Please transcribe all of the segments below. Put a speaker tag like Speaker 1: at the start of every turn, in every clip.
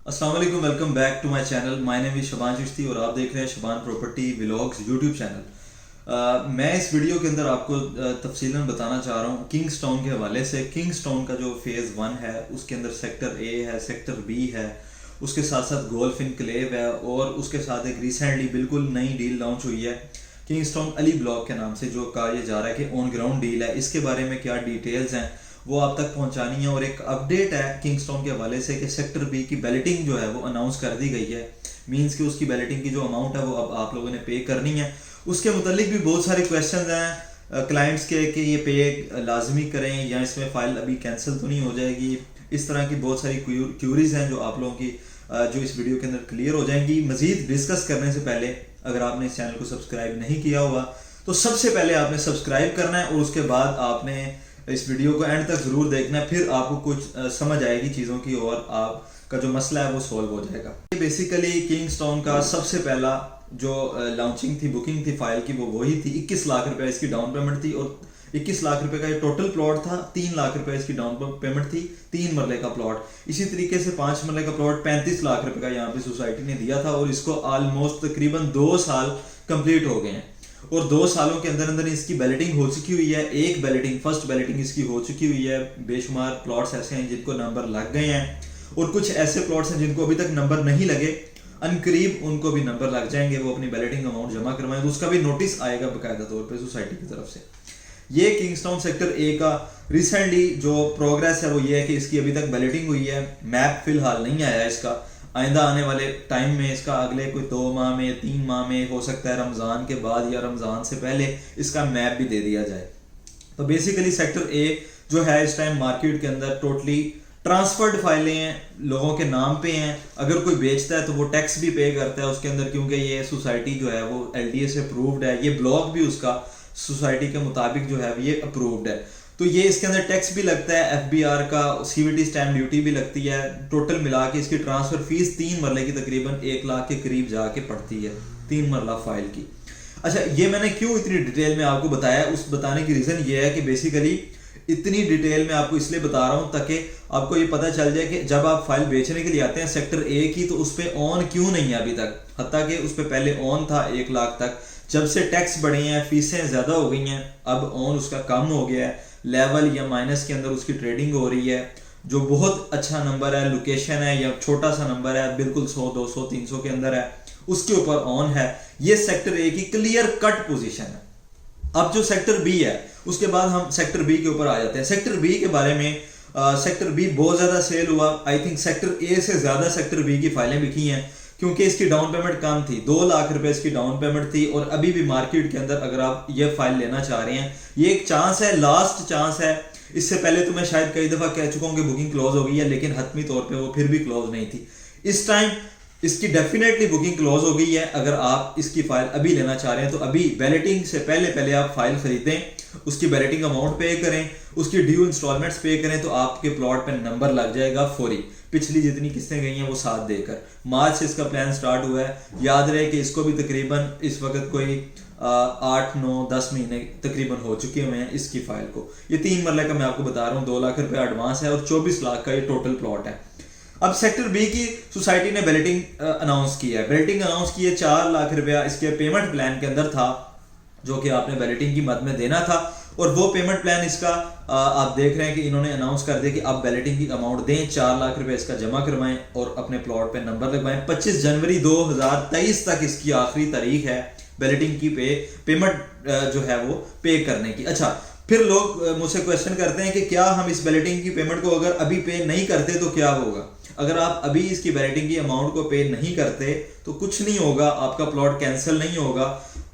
Speaker 1: अस्सलाम वालेकुम, welcome back to my channel. My name is Shaban Chishti और आप देख रहे हैं Shaban property vlogs YouTube channel. मैं इस वीडियो के अंदर आपको तफसीलन बताना चाह रहा हूँ किंग्सटाउन के हवाले से। किंग्सटाउन का जो फेज़ 1 है उसके अंदर सेक्टर ए है, सेक्टर बी है, उसके साथ साथ गोल्फ इनक्लेव है और उसके साथ एक रिसेंटली बिल्कुल नई डील लॉन्च हुई है किंग्सटाउन अली ब्लॉक के नाम से, जो कहा यह जा रहा है कि ऑन ग्राउंड डील है। इसके बारे में क्या डिटेल्स हैं वो आप तक पहुंचानी है। और एक अपडेट है किंग्सटाउन के हवाले से कि सेक्टर बी की बैलेटिंग जो है वो अनाउंस कर दी गई है। मींस कि उसकी बैलेटिंग की जो अमाउंट है वो अब आप लोगों ने पे करनी है। उसके मुतालिक भी बहुत सारे क्वेश्चन हैं क्लाइंट्स के कि ये पे लाजमी करें या इसमें फ़ाइल अभी कैंसिल तो नहीं हो जाएगी। इस तरह की बहुत सारी क्यूरीज हैं जो आप लोगों की जो इस वीडियो के अंदर क्लियर हो जाएंगी। मजीद डिस्कस करने से पहले अगर आपने इस चैनल को सब्सक्राइब नहीं किया हुआ तो सबसे पहले आपने सब्सक्राइब करना है और उसके बाद आपने इस वीडियो को एंड तक ज़रूर देखना है। फिर आपको कुछ समझ आएगी चीज़ों की और आपका जो मसला है वो सॉल्व हो जाएगा। बेसिकली किंग्सटाउन का सबसे पहला जो लॉन्चिंग थी, बुकिंग थी फाइल की, वो वही थी। 21 लाख रुपए इसकी डाउन पेमेंट थी और 21 लाख रुपए का ये टोटल प्लॉट था। 3 लाख रुपए इसकी डाउन पेमेंट थी, 3 मरले का प्लॉट। इसी तरीके से 5 मरले का प्लॉट 35 लाख रुपए का यहाँ पे सोसाइटी ने दिया था और इसको ऑलमोस्ट तकरीबन 2 साल कंप्लीट हो गए हैं और 2 सालों के अंदर अंदर इसकी बैलेटिंग हो चुकी हुई है। एक बैलेटिंग, फर्स्ट बैलेटिंग इसकी हो चुकी हुई है। बेशुमार प्लॉट्स ऐसे हैं जिनको नंबर लग गए हैं और कुछ ऐसे प्लॉट्स हैं जिनको अभी तक नंबर नहीं लगे, अनकरीब उनको भी नंबर लग जाएंगे। वो अपनी बैलेटिंग अमाउंट जमा करवाएं तो उसका भी नोटिस आएगा बाकायदा तौर पे सोसाइटी की तरफ से। ये किंग्सटाउन सेक्टर ए का रिसेंटली जो प्रोग्रेस है वो ये है कि इसकी अभी तक बैलेटिंग हुई है। मैप फिलहाल नहीं आया इसका। आइंदा आने वाले टाइम में इसका अगले कोई 2 माह में, 3 माह में, हो सकता है रमज़ान के बाद या रमज़ान से पहले इसका मैप भी दे दिया जाए। तो बेसिकली सेक्टर ए जो है इस टाइम मार्केट के अंदर टोटली ट्रांसफर्ड फाइलें हैं, लोगों के नाम पे हैं। अगर कोई बेचता है तो वो टैक्स भी पे करता है उसके अंदर, क्योंकि ये सोसाइटी जो है वो LDA से अप्रूव्ड है। ये ब्लॉक भी उसका सोसाइटी के मुताबिक जो है ये अप्रूव्ड है। तो ये इसके अंदर टैक्स भी लगता है, FBR का CVT स्टैम्प ड्यूटी भी लगती है। टोटल मिला के इसकी ट्रांसफर फीस 3 मरले की तकरीबन 1 लाख के करीब जाके पड़ती है, 3 मरला फाइल की। अच्छा, ये मैंने क्यों इतनी डिटेल में आपको बताया, उस बताने की रीज़न ये है कि बेसिकली इतनी डिटेल में आपको इसलिए बता रहा हूँ ताकि आपको ये पता चल जाए कि जब आप फाइल बेचने के लिए आते हैं सेक्टर ए की तो उस पर ऑन क्यों नहीं है अभी तक। हत्ता कि उस पर पहले ऑन था 1 लाख तक। जब से टैक्स बढ़े हैं, फीसें ज़्यादा हो गई हैं, अब ऑन उसका कम हो गया है। लेवल या माइनस के अंदर उसकी ट्रेडिंग हो रही है, जो बहुत अच्छा नंबर है। लोकेशन है या छोटा सा नंबर है, बिल्कुल 100, 200, 300 के अंदर है, उसके ऊपर ऑन है। ये सेक्टर ए की क्लियर कट पोजीशन है। अब जो सेक्टर बी है उसके बाद हम सेक्टर बी के ऊपर आ जाते हैं। सेक्टर बी के बारे में सेक्टर बी बहुत ज़्यादा सेल हुआ। आई थिंक सेक्टर ए से ज़्यादा सेक्टर बी की फाइलें बिकी हैं क्योंकि इसकी डाउन पेमेंट कम थी। 2 लाख रुपए इसकी डाउन पेमेंट थी और अभी भी मार्केट के अंदर अगर आप ये फाइल लेना चाह रहे हैं, ये एक चांस है, लास्ट चांस है। इससे पहले तो मैं शायद कई दफ़ा कह चुका हूँ कि बुकिंग क्लोज हो गई है, लेकिन हतमी तौर पे वो फिर भी क्लोज नहीं थी। इस टाइम इसकी डेफिनेटली बुकिंग क्लोज हो गई है। अगर आप इसकी फाइल अभी लेना चाह रहे हैं तो अभी बैलेटिंग से पहले आप फाइल खरीदें, उसकी बैलेटिंग अमाउंट पे करें, उसकी ड्यू इंस्टॉलमेंट्स पे करें तो आपके प्लॉट पे नंबर लग जाएगा फौरी। पिछली जितनी किस्तें गई हैं वो 7 देकर। मार्च से इसका प्लान स्टार्ट हुआ है। याद रहे कि इसको भी तकरीबन इस वक्त कोई 8, 9, 10 महीने तकरीबन हो चुके हुए हैं इसकी फाइल को। ये 3 मरले का मैं आपको बता रहा हूँ, 2 लाख रुपए एडवांस है और 24 लाख का ये टोटल प्लॉट है। अब सेक्टर बी की सोसाइटी ने बैलेटिंग अनाउंस की है। बैलेटिंग अनाउंस की है 4 लाख रुपया इसके पेमेंट प्लान के अंदर था, जो कि आपने बैलेटिंग की मद में देना था। और वो पेमेंट प्लान इसका आप देख रहे हैं कि इन्होंने अनाउंस कर दिया कि आप बैलेटिंग की अमाउंट दें, 4 लाख रुपए इसका जमा करवाएं और अपने प्लॉट पे नंबर लगवाएं। 25 जनवरी 2023 तक इसकी आखिरी तारीख है बैलेटिंग की पेमेंट जो है वो पे करने की। अच्छा, फिर लोग मुझसे क्वेश्चन करते हैं कि क्या हम इस बैलेटिंग की पेमेंट को अगर अभी पे नहीं करते तो क्या होगा। अगर आप अभी इसकी बैलेटिंग की अमाउंट को पे नहीं करते तो कुछ नहीं होगा, आपका प्लॉट कैंसिल नहीं होगा।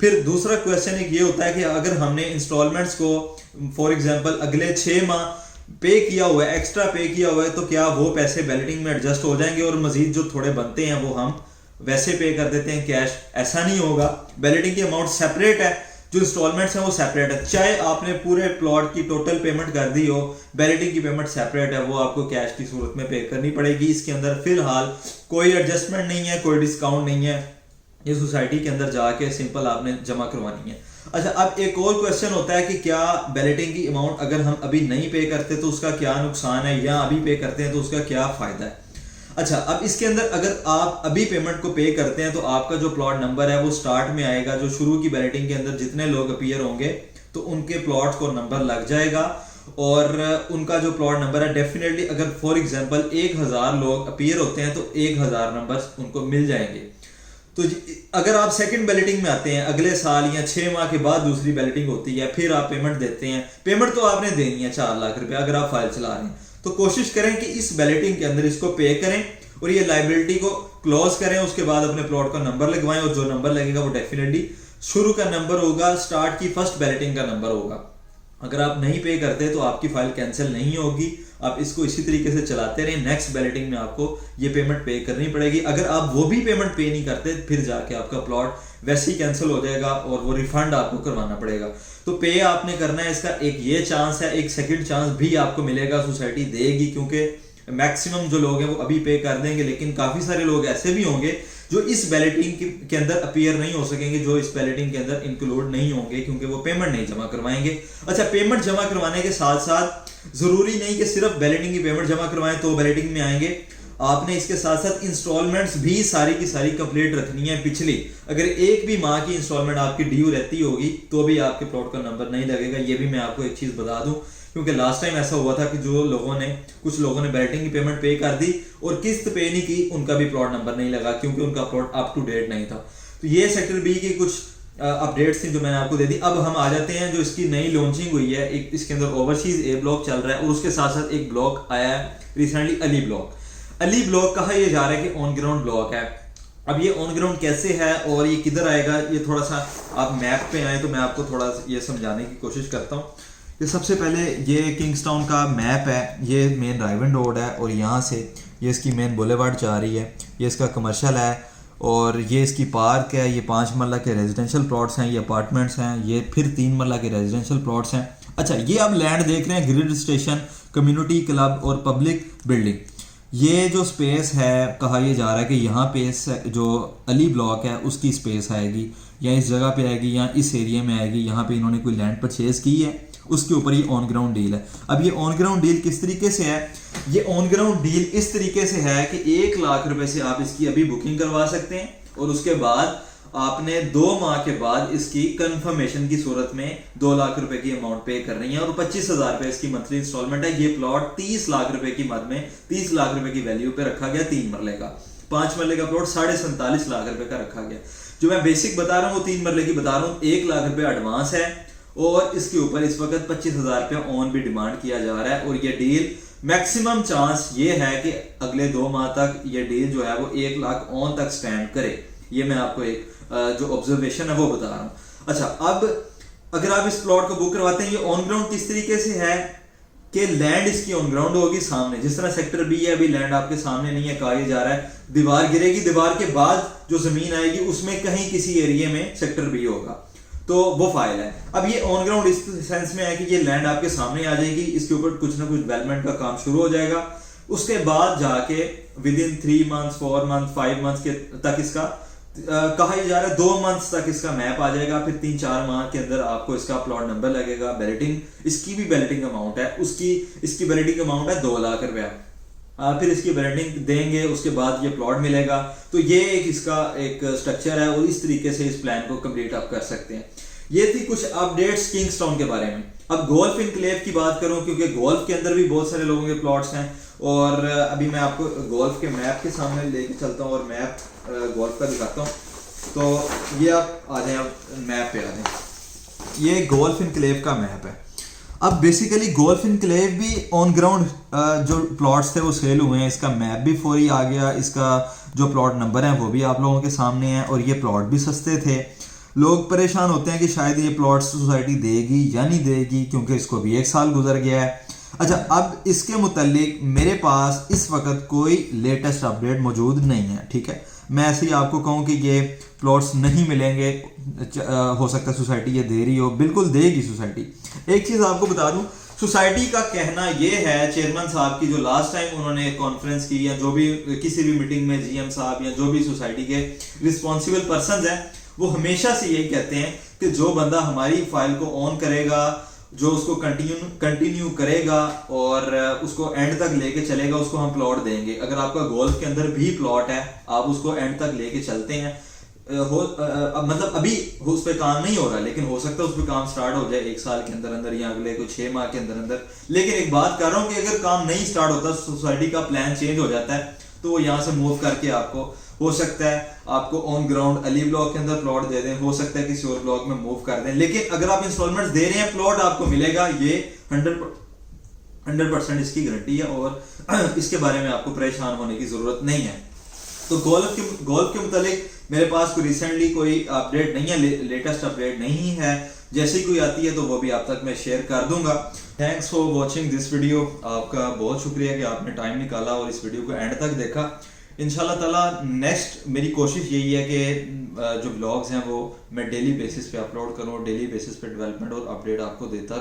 Speaker 1: फिर दूसरा क्वेश्चन एक ये होता है कि अगर हमने इंस्टॉलमेंट्स को फॉर एग्जांपल अगले 6 माह पे किया हुआ है, एक्स्ट्रा पे किया हुआ है, तो क्या वो पैसे बैलेटिंग में एडजस्ट हो जाएंगे और मजीद जो थोड़े बनते हैं वो हम वैसे पे कर देते हैं कैश? ऐसा नहीं होगा। बैलेटिंग की अमाउंट सेपरेट है, जो इंस्टॉलमेंट्स हैं वो सेपरेट है। चाहे आपने पूरे प्लॉट की टोटल पेमेंट कर दी हो, बैलेटिंग की पेमेंट सेपरेट है, वो आपको कैश की सूरत में पे करनी पड़ेगी। इसके अंदर फिलहाल कोई एडजस्टमेंट नहीं है, कोई डिस्काउंट नहीं है। ये सोसाइटी के अंदर जाके सिंपल आपने जमा करवानी है। अच्छा, अब एक और क्वेश्चन होता है कि क्या बैलेटिंग की अमाउंट अगर हम अभी नहीं पे करते तो उसका क्या नुकसान है, या अभी पे करते हैं तो उसका क्या फ़ायदा है। अच्छा, अब इसके अंदर अगर आप अभी पेमेंट को पे करते हैं तो आपका जो प्लॉट नंबर है वो स्टार्ट में आएगा, जो शुरू की बैलेटिंग के अंदर जितने लोग अपीयर होंगे तो उनके प्लॉट को नंबर लग जाएगा और उनका जो प्लॉट नंबर है डेफिनेटली, अगर फॉर एग्जांपल 1000 लोग अपीयर होते हैं तो 1000 नंबर उनको मिल जाएंगे। तो अगर आप सेकंड बैलेटिंग में आते हैं अगले साल या 6 माह के बाद दूसरी बैलेटिंग होती है, फिर आप पेमेंट देते हैं, पेमेंट तो आपने देनी है 4 लाख रुपए अगर आप फाइल चला रहे हैं, तो कोशिश करें कि इस बैलेटिंग के अंदर इसको पे करें और ये लाइबिलिटी को क्लोज करें। उसके बाद अपने प्लॉट का नंबर लगवाएं और जो नंबर लगेगा वो डेफिनेटली शुरू का नंबर होगा, स्टार्ट की फर्स्ट बैलेटिंग का नंबर होगा। अगर आप नहीं पे करते तो आपकी फाइल कैंसिल नहीं होगी, आप इसको इसी तरीके से चलाते रहें, नेक्स्ट बैलेटिंग में आपको ये पेमेंट पे करनी पड़ेगी। अगर आप वो भी पेमेंट पे नहीं करते फिर जाके आपका प्लॉट वैसे ही कैंसिल हो जाएगा और वो रिफंड आपको करवाना पड़ेगा। तो पे आपने करना है, इसका एक ये चांस है, एक सेकंड चांस भी आपको मिलेगा, सोसाइटी देगी, क्योंकि मैक्सिमम जो लोग हैं वो अभी पे कर देंगे, लेकिन काफी सारे लोग ऐसे भी होंगे जो इस बैलेटिंग के अंदर अपीयर नहीं हो सकेंगे, जो इस बैलेटिंग के अंदर इंक्लूड नहीं होंगे क्योंकि वो पेमेंट नहीं जमा करवाएंगे। अच्छा, पेमेंट जमा करवाने के साथ साथ जरूरी नहीं कि सिर्फ बैलेटिंग की पेमेंट जमा करवाएं तो बैलेटिंग में आएंगे, आपने इसके साथ साथ इंस्टॉलमेंट्स भी सारी की सारी कंप्लीट रखनी है। पिछली अगर एक भी माह की इंस्टॉलमेंट आपकी ड्यू रहती होगी तो भी आपके प्लॉट का नंबर नहीं लगेगा। ये भी मैं आपको एक चीज बता दूं, क्योंकि लास्ट टाइम ऐसा हुआ था कि कुछ लोगों ने बैलेटिंग की पेमेंट पे कर दी और किस्त पे नहीं की, उनका भी प्लॉट नंबर नहीं लगा क्योंकि उनका प्लॉट अप टू डेट नहीं था। तो ये सेक्टर बी की कुछ अपडेट्स थी जो मैंने आपको दे दी। अब हम आ जाते हैं जो इसकी नई लॉन्चिंग हुई है, एक इसके अंदर ओवरसीज ए ब्लॉक चल रहा है और उसके साथ साथ एक ब्लॉक आया है recently, Ali block. Ali block कहा यह जा रहा है कि ऑन ग्राउंड ब्लॉक है। अब ये ऑन ग्राउंड कैसे है और ये किधर आएगा, ये थोड़ा सा आप मैप पे आए तो मैं आपको थोड़ा ये समझाने की कोशिश करता हूँ। ये सबसे पहले ये किंग्सटाउन का मैप है, ये मेन राइवन रोड है और यहाँ से ये इसकी मेन बुलेवार्ड जा रही है, ये इसका कमर्शियल है और ये इसकी पार्क है, ये 5 मरला के रेजिडेंशियल प्लॉट्स हैं, ये अपार्टमेंट्स हैं, ये फिर 3 मरला के रेजिडेंशियल प्लॉट्स हैं। अच्छा, ये आप लैंड देख रहे हैं, ग्रिड स्टेशन, कम्युनिटी क्लब और पब्लिक बिल्डिंग। ये जो स्पेस है कहा यह जा रहा है कि यहाँ पे जो अली ब्लॉक है उसकी स्पेस आएगी या इस जगह पे आएगी या इस एरिया में आएगी, यहाँ पे इन्होंने कोई लैंड परचेज की है, उसके ऊपर ये ऑन ग्राउंड डील है। अब ये ऑन ग्राउंड डील किस तरीके से है, ये ऑन ग्राउंड डील इस तरीके से है कि 1 लाख रुपए से आप इसकी अभी बुकिंग करवा सकते हैं और उसके बाद आपने 2 माह के बाद इसकी कंफर्मेशन की सूरत में 2 लाख रुपए की अमाउंट पे करनी है और 25,000 रुपए इसकी मंथली इंस्टॉलमेंट है। ये प्लॉट 30 लाख रुपए की मद में 30 लाख रुपए की वैल्यू पे रखा गया, 3 मरले का। 5 मरले का प्लॉट 47.5 लाख रुपए का रखा गया। जो मैं बेसिक बता रहा हूँ वो 3 मरले की बता रहा हूँ। 1 लाख रुपए एडवांस है और इसके ऊपर इस वक्त 25,000 रुपए ऑन भी डिमांड किया जा रहा है। और ये डील मैक्सिमम चांस ये है कि अगले 2 माह तक ये डील जो है वो 1 लाख ऑन तक स्टैंड करे। ये मैं आपको एक जो ऑब्जर्वेशन है वो बता रहा हूँ। अच्छा, अब अगर आप इस प्लॉट को बुक करवाते हैं, ये ऑन ग्राउंड किस तरीके से है कि लैंड इसकी ऑन ग्राउंड होगी सामने, जिस तरह सेक्टर बी है अभी लैंड आपके सामने नहीं है, कहा यह जा रहा है दीवार गिरेगी, दीवार के बाद जो जमीन आएगी उसमें कहीं किसी एरिया में सेक्टर बी होगा, तो वो फाइल है। अब ये ऑन ग्राउंड इस सेंस में है कि ये लैंड आपके सामने आ जाएगी, इसके ऊपर कुछ ना कुछ डेवलपमेंट का काम शुरू हो जाएगा। उसके बाद जाके with in 3 months 4 month 5 months के तक इसका कहा जा रहा है 2 मंथ्स तक इसका मैप आ जाएगा। फिर 3-4 माह के अंदर आपको इसका प्लॉट नंबर लगेगा। बैलेटिंग इसकी भी बैलेटिंग अमाउंट है, इसकी बैलेटिंग अमाउंट है 2 लाख रुपया। फिर इसकी बैलेटिंग देंगे, उसके बाद ये प्लॉट मिलेगा। तो ये एक इसका एक स्ट्रक्चर है और इस तरीके से इस प्लान को कंप्लीट आप कर सकते हैं। ये थी कुछ अपडेट्स किंग्सटाउन के बारे में। अब गोल्फ इनक्लेव की बात करूं, क्योंकि गोल्फ के अंदर भी बहुत सारे लोगों के प्लॉट्स हैं और अभी मैं आपको गोल्फ के मैप के सामने लेके चलता हूं और मैप गोल्फ का दिखाता हूं। तो ये आप आ जाए, मैप पे आ जाए। ये गोल्फ इनक्लेव का मैप है। अब बेसिकली गोल्फ इनक्लेव भी ऑन ग्राउंड जो प्लॉट्स थे वो सेल हुए हैं, इसका मैप भी फौरी आ गया, इसका जो प्लॉट नंबर है वो भी आप लोगों के सामने है और ये प्लॉट भी सस्ते थे। लोग परेशान होते हैं कि शायद ये प्लॉट्स सोसाइटी देगी या नहीं देगी, क्योंकि इसको भी 1 साल गुजर गया है। अच्छा, अब इसके मुतालिक मेरे पास इस वक्त कोई लेटेस्ट अपडेट मौजूद नहीं है, ठीक है। मैं ऐसे ही आपको कहूँ कि ये प्लॉट्स नहीं मिलेंगे, हो सकता है सोसाइटी ये दे रही हो, बिल्कुल देगी सोसाइटी। एक चीज़ आपको बता दूं, सोसाइटी का कहना ये है, चेयरमैन साहब की जो लास्ट टाइम उन्होंने कॉन्फ्रेंस की या जो भी किसी भी मीटिंग में जीएम साहब या जो भी सोसाइटी के रिस्पॉन्सिबल पर्सन हैं, वो हमेशा से यही कहते हैं कि जो बंदा हमारी फाइल को ऑन करेगा जो उसको कंटिन्यू करेगा और उसको एंड तक लेके चलेगा, उसको हम प्लॉट देंगे। अगर आपका गोल्फ के अंदर भी प्लॉट है, आप उसको एंड तक लेके चलते हैं, मतलब अभी उस पर काम नहीं हो रहा, लेकिन हो सकता है उस पर काम स्टार्ट हो जाए 1 साल के अंदर अंदर या अगले कोई 6 माह के अंदर अंदर। लेकिन एक बात कर रहा हूँ कि अगर काम नहीं स्टार्ट होता, सोसाइटी का प्लान चेंज हो जाता है, तो वो यहाँ से मूव करके आपको हो सकता है आपको ऑन ग्राउंड अली ब्लॉक के अंदर प्लॉट दे दें, हो सकता है किसी और ब्लॉक में मूव कर दें। लेकिन अगर आप इंस्टॉलमेंट दे रहे हैं, प्लॉट आपको मिलेगा, ये 100% इसकी गारंटी है और इसके बारे में आपको परेशान होने की जरूरत नहीं है। तो गोल्फ के मुतालिक मेरे पास कोई रिसेंटली कोई अपडेट नहीं है, लेटेस्ट अपडेट नहीं है। जैसे ही कोई आती है तो वो भी आप तक मैं शेयर कर दूंगा। Thanks for watching this video. आपका बहुत शुक्रिया कि आपने टाइम निकाला और इस वीडियो को एंड तक देखा। इंशाल्लाह ताला नेक्स्ट मेरी कोशिश यही है कि जो ब्लॉग्स हैं वो मैं डेली बेसिस पे अपलोड करूँ, डेली बेसिस पे डेवलपमेंट और अपडेट आपको देता रहूँ।